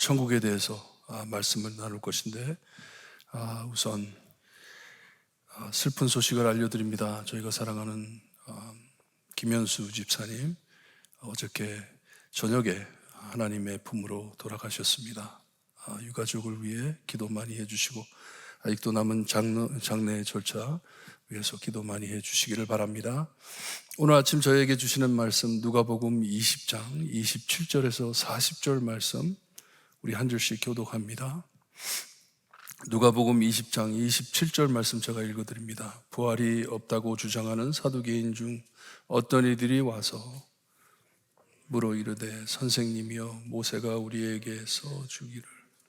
천국에 대해서 말씀을 나눌 것인데, 우선 슬픈 소식을 알려드립니다. 저희가 사랑하는 김현수 집사님, 어저께 저녁에 하나님의 품으로 돌아가셨습니다. 유가족을 위해 기도 많이 해주시고, 아직도 남은 장례 절차 위해서 기도 많이 해주시기를 바랍니다. 오늘 아침 저에게 주시는 말씀, 누가복음 20장 27절에서 40절 말씀, 우리 한 절씩 교독합니다. 누가복음 20장 27절 말씀 제가 읽어드립니다. 부활이 없다고 주장하는 사두개인 중 어떤 이들이 와서 물어 이르되, 선생님이여, 모세가 우리에게 써주기를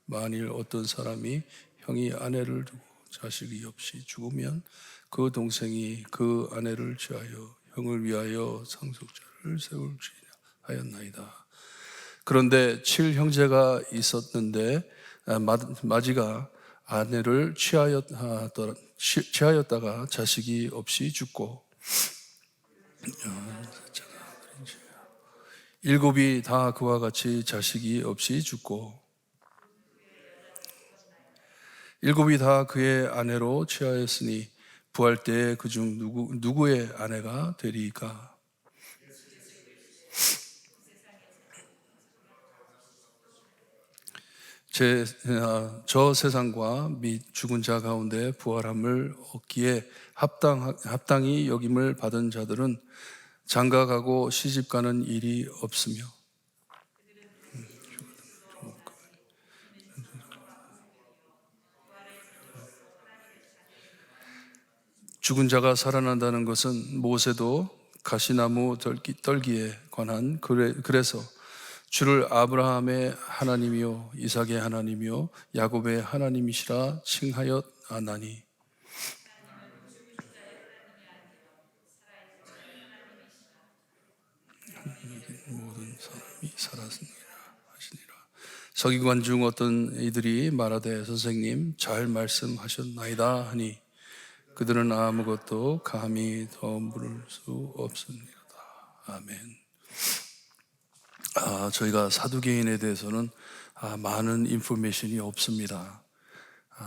만일 어떤 사람이 형이 아내를 두고 자식이 없이 죽으면 그 동생이 그 아내를 취하여 형을 위하여 상속자를 세울지니라 하였나이다. 그런데 7형제가 있었는데 마지가 아내를 취하였다가 자식이 없이 죽고, 7이 다 그와 같이 자식이 없이 죽고, 7이 다 그의 아내로 취하였으니 부활 때에 그중 누구의 아내가 되리까? 저 세상과 및 죽은 자 가운데 부활함을 얻기에 합당히 여김을 받은 자들은 장가가고 시집가는 일이 없으며, 죽은 자가 살아난다는 것은 모세도 가시나무 떨기에 관한 그래서 주를 아브라함의 하나님이요 이삭의 하나님이요 야곱의 하나님이시라 칭하였나니, 모든 사람이 살았느니라 하시니라. 서기관 중 어떤 이들이 말하되, 선생님 잘 말씀하셨나이다 하니 그들은 아무것도 감히 더 물을 수 없습니다. 아멘. 저희가 사두개인에 대해서는 많은 인포메이션이 없습니다.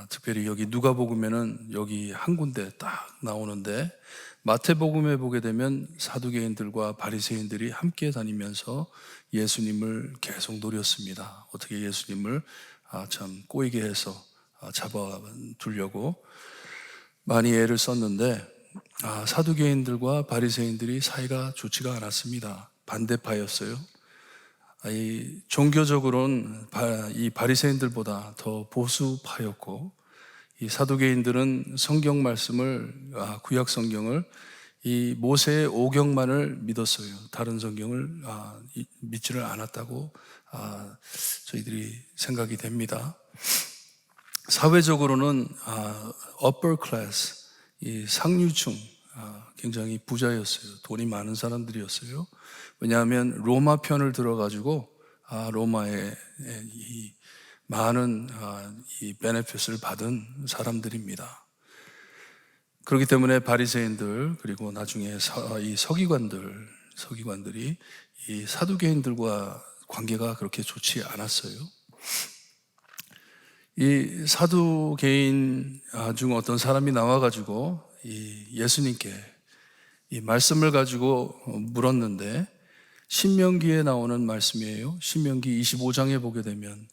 특별히 여기 누가복음에는 여기 한 군데 딱 나오는데, 마태복음에 보게 되면 사두개인들과 바리새인들이 함께 다니면서 예수님을 계속 노렸습니다. 어떻게 예수님을 참 꼬이게 해서 잡아두려고 많이 애를 썼는데, 사두개인들과 바리새인들이 사이가 좋지가 않았습니다. 반대파였어요. 종교적으로는 이 바리새인들보다 더 보수파였고, 이 사두개인들은 성경 말씀을, 구약 성경을, 이 모세의 오경만을 믿었어요. 다른 성경을 믿지를 않았다고 저희들이 생각이 됩니다. 사회적으로는 upper class, 이 상류층, 굉장히 부자였어요. 돈이 많은 사람들이었어요. 왜냐하면 로마 편을 들어가지고 로마의 이 많은 이 베네핏을 받은 사람들입니다. 그렇기 때문에 바리새인들, 그리고 나중에 이 서기관들이 이 사두개인들과 관계가 그렇게 좋지 않았어요. 이 사두개인 중 어떤 사람이 나와가지고 이 예수님께 이 말씀을 가지고 물었는데, 신명기에 나오는 말씀이에요. 신명기 25장에 보게 되면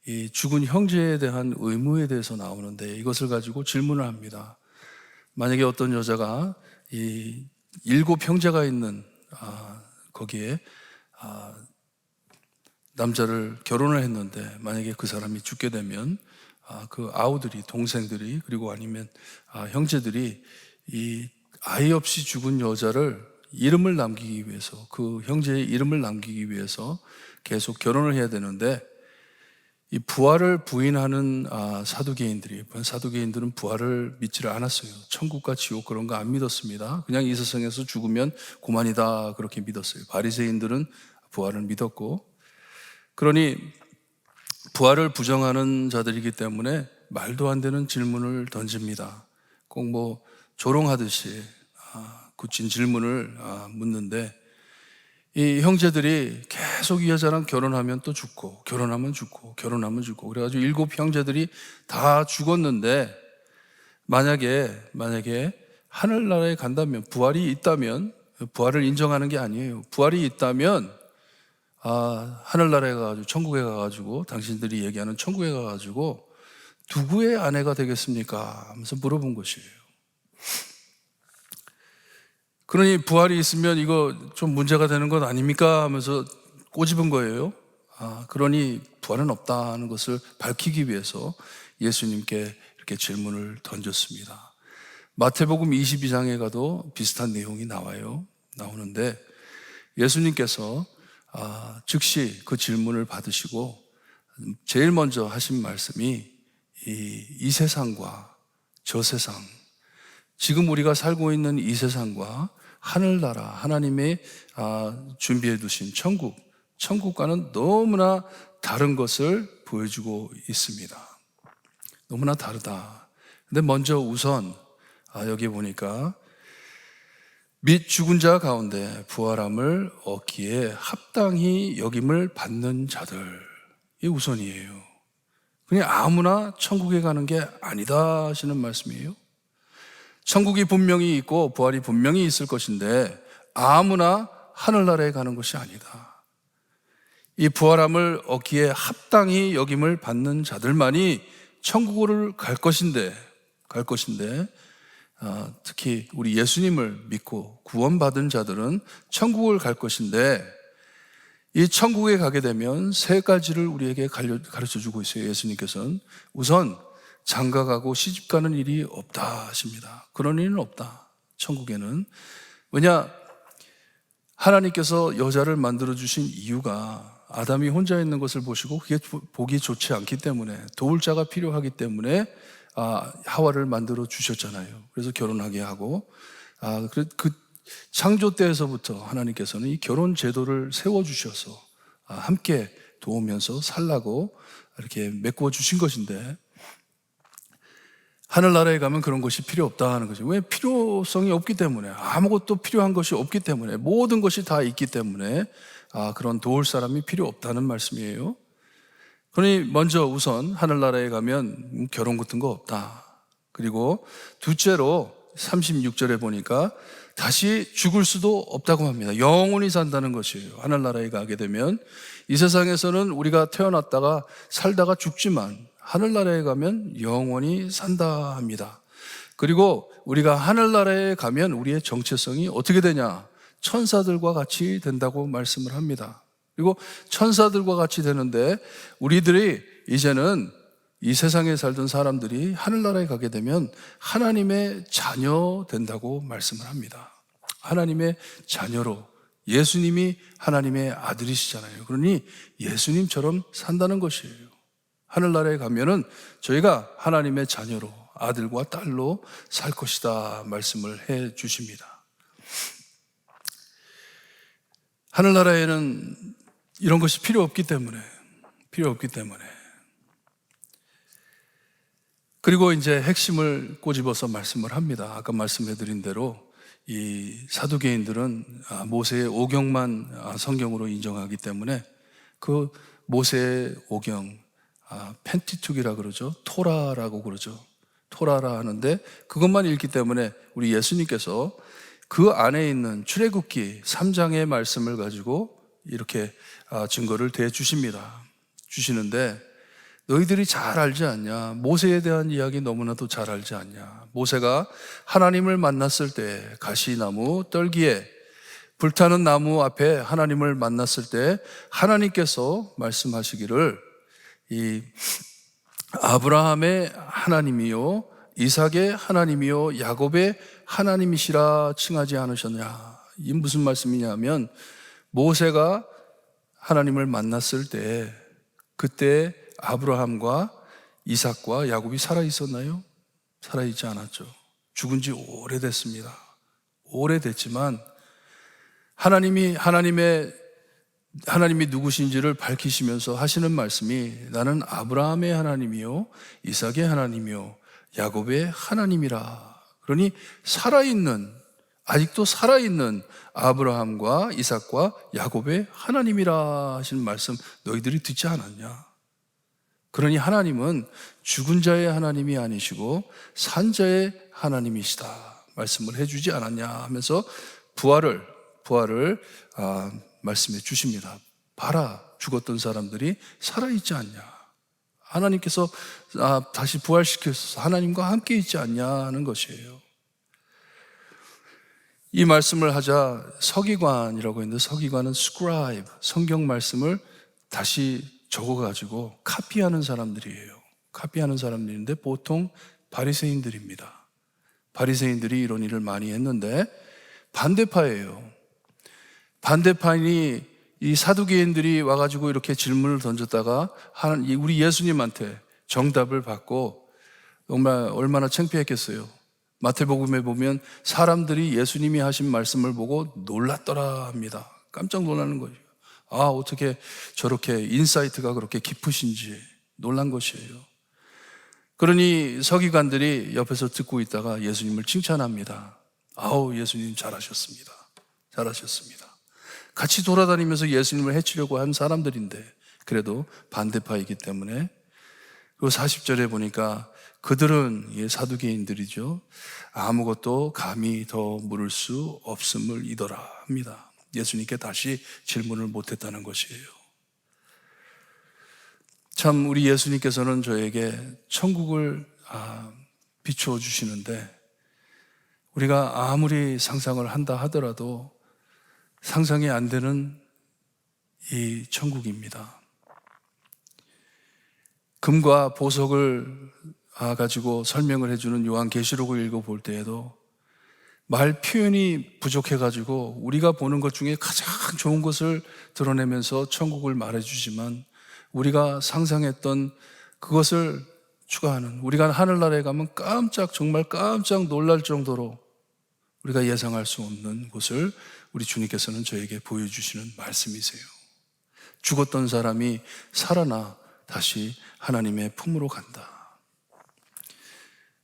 이 죽은 형제에 대한 의무에 대해서 나오는데, 이것을 가지고 질문을 합니다. 만약에 어떤 여자가 이 7형제가 있는 거기에 남자를 결혼을 했는데, 만약에 그 사람이 죽게 되면 그 아우들이, 동생들이, 그리고 아니면 형제들이 이 아이 없이 죽은 여자를 이름을 남기기 위해서, 그 형제의 이름을 남기기 위해서 계속 결혼을 해야 되는데, 이 부활을 부인하는 사두개인들은 부활을 믿지를 않았어요. 천국과 지옥 그런 거 안 믿었습니다. 그냥 이 세상에서 죽으면 그만이다, 그렇게 믿었어요. 바리새인들은 부활을 믿었고, 그러니 부활을 부정하는 자들이기 때문에 말도 안 되는 질문을 던집니다. 꼭 조롱하듯이 굳힌 질문을 묻는데, 이 형제들이 계속 이 여자랑 결혼하면 또 죽고, 결혼하면 죽고, 결혼하면 죽고, 그래가지고 7 형제들이 다 죽었는데, 만약에 하늘나라에 간다면, 부활이 있다면, 부활을 인정하는 게 아니에요. 부활이 있다면, 하늘나라에 가가지고, 천국에 가가지고, 당신들이 얘기하는 천국에 가가지고, 누구의 아내가 되겠습니까? 하면서 물어본 것이에요. 그러니 부활이 있으면 이거 좀 문제가 되는 것 아닙니까? 하면서 꼬집은 거예요. 그러니 부활은 없다는 것을 밝히기 위해서 예수님께 이렇게 질문을 던졌습니다. 마태복음 22장에 가도 비슷한 내용이 나오는데 예수님께서 즉시 그 질문을 받으시고 제일 먼저 하신 말씀이 이 세상과 저 세상, 지금 우리가 살고 있는 이 세상과 하늘나라, 하나님의 준비해 두신 천국과는 너무나 다른 것을 보여주고 있습니다. 너무나 다르다. 근데 먼저 우선 여기 보니까 및 죽은 자 가운데 부활함을 얻기에 합당히 여김을 받는 자들, 이 우선이에요. 그냥 아무나 천국에 가는 게 아니다 하시는 말씀이에요. 천국이 분명히 있고 부활이 분명히 있을 것인데 아무나 하늘나라에 가는 것이 아니다. 이 부활함을 얻기에 합당히 여김을 받는 자들만이 천국을 갈 것인데 특히 우리 예수님을 믿고 구원받은 자들은 천국을 갈 것인데 이 천국에 가게 되면 3가지를 우리에게 가르쳐 주고 있어요. 예수님께서는 우선 장가가고 시집가는 일이 없다 하십니다. 그런 일은 없다, 천국에는. 왜냐? 하나님께서 여자를 만들어주신 이유가 아담이 혼자 있는 것을 보시고 그게 보기 좋지 않기 때문에, 도울 자가 필요하기 때문에 하와를 만들어 주셨잖아요. 그래서 결혼하게 하고 그 창조 때에서부터 하나님께서는 이 결혼 제도를 세워주셔서 함께 도우면서 살라고 이렇게 메꿔 주신 것인데, 하늘나라에 가면 그런 것이 필요 없다 하는 거죠. 왜? 필요성이 없기 때문에, 아무것도 필요한 것이 없기 때문에, 모든 것이 다 있기 때문에 그런 도울 사람이 필요 없다는 말씀이에요. 그러니 먼저 우선 하늘나라에 가면 결혼 같은 거 없다. 그리고 둘째로 36절에 보니까 다시 죽을 수도 없다고 합니다. 영원히 산다는 것이에요. 하늘나라에 가게 되면 이 세상에서는 우리가 태어났다가 살다가 죽지만 하늘나라에 가면 영원히 산다 합니다. 그리고 우리가 하늘나라에 가면 우리의 정체성이 어떻게 되냐? 천사들과 같이 된다고 말씀을 합니다. 그리고 천사들과 같이 되는데 우리들이 이제는 이 세상에 살던 사람들이 하늘나라에 가게 되면 하나님의 자녀 된다고 말씀을 합니다. 하나님의 자녀로, 예수님이 하나님의 아들이시잖아요. 그러니 예수님처럼 산다는 것이에요. 하늘나라에 가면은 저희가 하나님의 자녀로, 아들과 딸로 살 것이다 말씀을 해 주십니다. 하늘나라에는 이런 것이 필요 없기 때문에. 그리고 이제 핵심을 꼬집어서 말씀을 합니다. 아까 말씀해드린 대로 이 사두개인들은 모세의 오경만 성경으로 인정하기 때문에 그 모세의 오경, 펜티툭이라 그러죠. 토라라고 그러죠. 토라라 하는데 그것만 읽기 때문에 우리 예수님께서 그 안에 있는 출애굽기 3장의 말씀을 가지고 이렇게 증거를 주시는데 너희들이 잘 알지 않냐? 모세에 대한 이야기 너무나도 잘 알지 않냐? 모세가 하나님을 만났을 때 가시나무 떨기에 불타는 나무 앞에 하나님을 만났을 때 하나님께서 말씀하시기를 이 아브라함의 하나님이요 이삭의 하나님이요 야곱의 하나님이시라 칭하지 않으셨냐? 이 무슨 말씀이냐면 모세가 하나님을 만났을 때 그때 아브라함과 이삭과 야곱이 살아 있었나요? 살아 있지 않았죠. 죽은 지 오래됐습니다. 오래됐지만 하나님이 누구신지를 밝히시면서 하시는 말씀이 나는 아브라함의 하나님이요 이삭의 하나님이요 야곱의 하나님이라. 그러니 살아있는 아직도 살아있는 아브라함과 이삭과 야곱의 하나님이라 하시는 말씀 너희들이 듣지 않았냐? 그러니 하나님은 죽은 자의 하나님이 아니시고 산 자의 하나님이시다 말씀을 해주지 않았냐 하면서 부활을 말씀해 주십니다. 봐라, 죽었던 사람들이 살아있지 않냐? 하나님께서 다시 부활시켜서 하나님과 함께 있지 않냐는 것이에요. 이 말씀을 하자 서기관이라고 했는데, 서기관은 scribe, 성경 말씀을 다시 적어가지고 카피하는 사람들이에요. 카피하는 사람들인데 보통 바리새인들입니다. 바리새인들이 이런 일을 많이 했는데 반대파예요. 반대파니 이 사두개인들이 와가지고 이렇게 질문을 던졌다가 우리 예수님한테 정답을 받고 정말 얼마나 창피했겠어요. 마태복음에 보면 사람들이 예수님이 하신 말씀을 보고 놀랐더라 합니다. 깜짝 놀라는 거죠. 어떻게 저렇게 인사이트가 그렇게 깊으신지 놀란 것이에요. 그러니 서기관들이 옆에서 듣고 있다가 예수님을 칭찬합니다. 예수님 잘하셨습니다. 잘하셨습니다. 같이 돌아다니면서 예수님을 해치려고 한 사람들인데 그래도 반대파이기 때문에, 그 40절에 보니까 그들은 사두개인들이죠. 아무것도 감히 더 물을 수 없음을 이더라 합니다. 예수님께 다시 질문을 못했다는 것이에요. 참 우리 예수님께서는 저에게 천국을 비추어 주시는데 우리가 아무리 상상을 한다 하더라도 상상이 안 되는 이 천국입니다. 금과 보석을 가지고 설명을 해주는 요한계시록을 읽어볼 때에도 말 표현이 부족해가지고 우리가 보는 것 중에 가장 좋은 것을 드러내면서 천국을 말해주지만 우리가 상상했던 그것을 추가하는, 우리가 하늘나라에 가면 정말 깜짝 놀랄 정도로 우리가 예상할 수 없는 곳을 우리 주님께서는 저에게 보여주시는 말씀이세요. 죽었던 사람이 살아나 다시 하나님의 품으로 간다.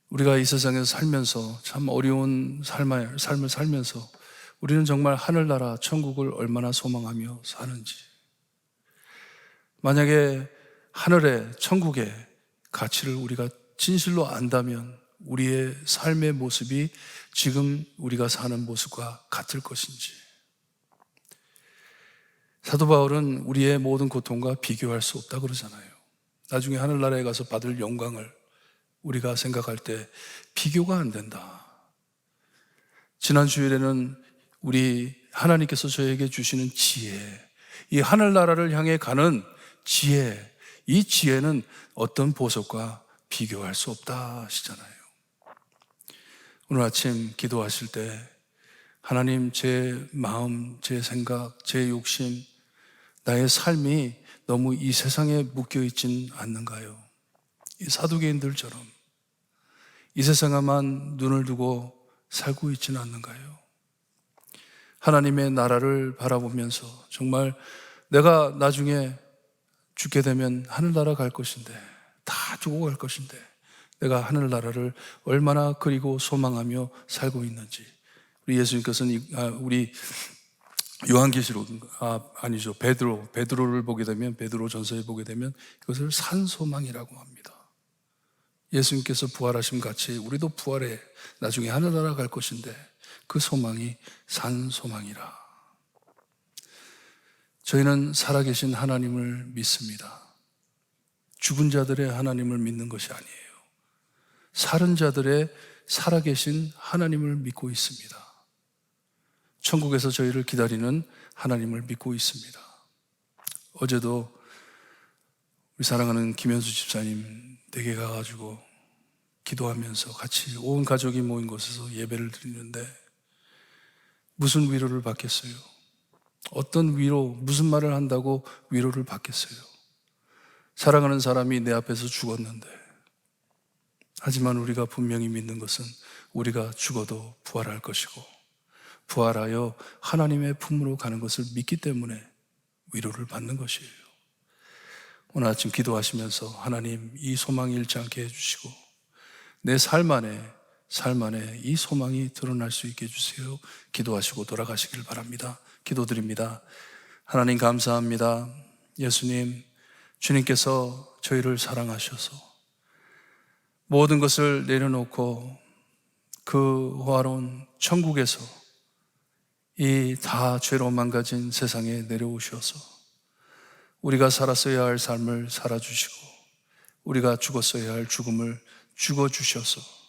우리가 이 세상에서 살면서 참 어려운 삶을 살면서 우리는 정말 하늘나라 천국을 얼마나 소망하며 사는지, 만약에 하늘의 천국의 가치를 우리가 진실로 안다면 우리의 삶의 모습이 지금 우리가 사는 모습과 같을 것인지. 사도 바울은 우리의 모든 고통과 비교할 수 없다 그러잖아요. 나중에 하늘나라에 가서 받을 영광을 우리가 생각할 때 비교가 안 된다. 지난 주일에는 우리 하나님께서 저에게 주시는 지혜, 이 하늘나라를 향해 가는 지혜, 이 지혜는 어떤 보석과 비교할 수 없다 하시잖아요. 오늘 아침 기도하실 때 하나님, 제 마음, 제 생각, 제 욕심, 나의 삶이 너무 이 세상에 묶여있진 않는가요? 이 사두개인들처럼 이 세상에만 눈을 두고 살고 있지는 않는가요? 하나님의 나라를 바라보면서 정말 내가 나중에 죽게 되면 하늘나라 갈 것인데, 다 두고 갈 것인데 내가 하늘나라를 얼마나 그리고 소망하며 살고 있는지, 우리 예수님께서는 우리 요한계시록 아니죠, 베드로를 보게 되면, 베드로 전서에 보게 되면 이것을 산소망이라고 합니다. 예수님께서 부활하심 같이 우리도 부활해 나중에 하늘나라 갈 것인데 그 소망이 산소망이라. 저희는 살아계신 하나님을 믿습니다. 죽은 자들의 하나님을 믿는 것이 아니에요. 살은 자들의 살아계신 하나님을 믿고 있습니다. 천국에서 저희를 기다리는 하나님을 믿고 있습니다. 어제도 우리 사랑하는 김현수 집사님 댁에 가가지고 기도하면서 같이 온 가족이 모인 곳에서 예배를 드리는데 무슨 위로를 받겠어요? 어떤 위로, 무슨 말을 한다고 위로를 받겠어요? 사랑하는 사람이 내 앞에서 죽었는데, 하지만 우리가 분명히 믿는 것은 우리가 죽어도 부활할 것이고 부활하여 하나님의 품으로 가는 것을 믿기 때문에 위로를 받는 것이에요. 오늘 아침 기도하시면서 하나님, 이 소망 잃지 않게 해주시고 내 삶 안에 삶 안에 이 소망이 드러날 수 있게 해주세요. 기도하시고 돌아가시길 바랍니다. 기도드립니다. 하나님 감사합니다. 예수님, 주님께서 저희를 사랑하셔서 모든 것을 내려놓고 그 호화로운 천국에서 이 다 죄로 망가진 세상에 내려오셔서 우리가 살았어야 할 삶을 살아주시고 우리가 죽었어야 할 죽음을 죽어주셔서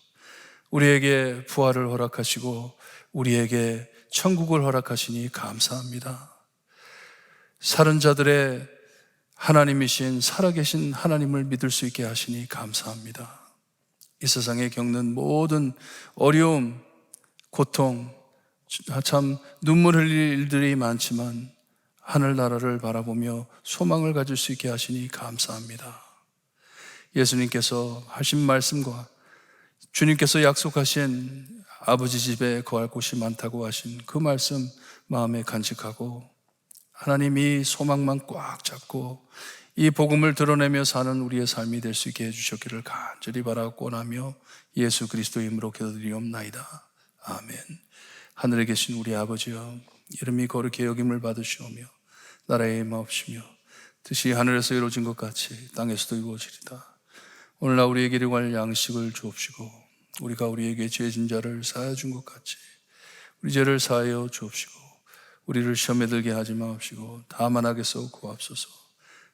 우리에게 부활을 허락하시고 우리에게 천국을 허락하시니 감사합니다. 살은 자들의 하나님이신 살아계신 하나님을 믿을 수 있게 하시니 감사합니다. 이 세상에 겪는 모든 어려움, 고통, 참 눈물 흘릴 일들이 많지만 하늘나라를 바라보며 소망을 가질 수 있게 하시니 감사합니다. 예수님께서 하신 말씀과 주님께서 약속하신 아버지 집에 거할 곳이 많다고 하신 그 말씀 마음에 간직하고 하나님이 소망만 꽉 잡고 이 복음을 드러내며 사는 우리의 삶이 될 수 있게 해주셨기를 간절히 바라고 원하며 예수 그리스도의 이름으로 기도드리옵나이다. 아멘. 하늘에 계신 우리 아버지여, 이름이 거룩히 여김을 받으시오며 나라의 임하옵시며 뜻이 하늘에서 이루어진 것 같이 땅에서도 이루어지리다. 오늘날 우리에게 일용할 양식을 주옵시고 우리가 우리에게 죄진 자를 사하여 준 것 같이 우리 죄를 사하여 주옵시고 우리를 시험에 들게 하지 마옵시고 다만 악에서 구하옵소서.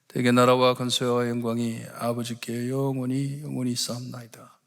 대개 나라와 권세와 영광이 아버지께 영원히 있사옵나이다.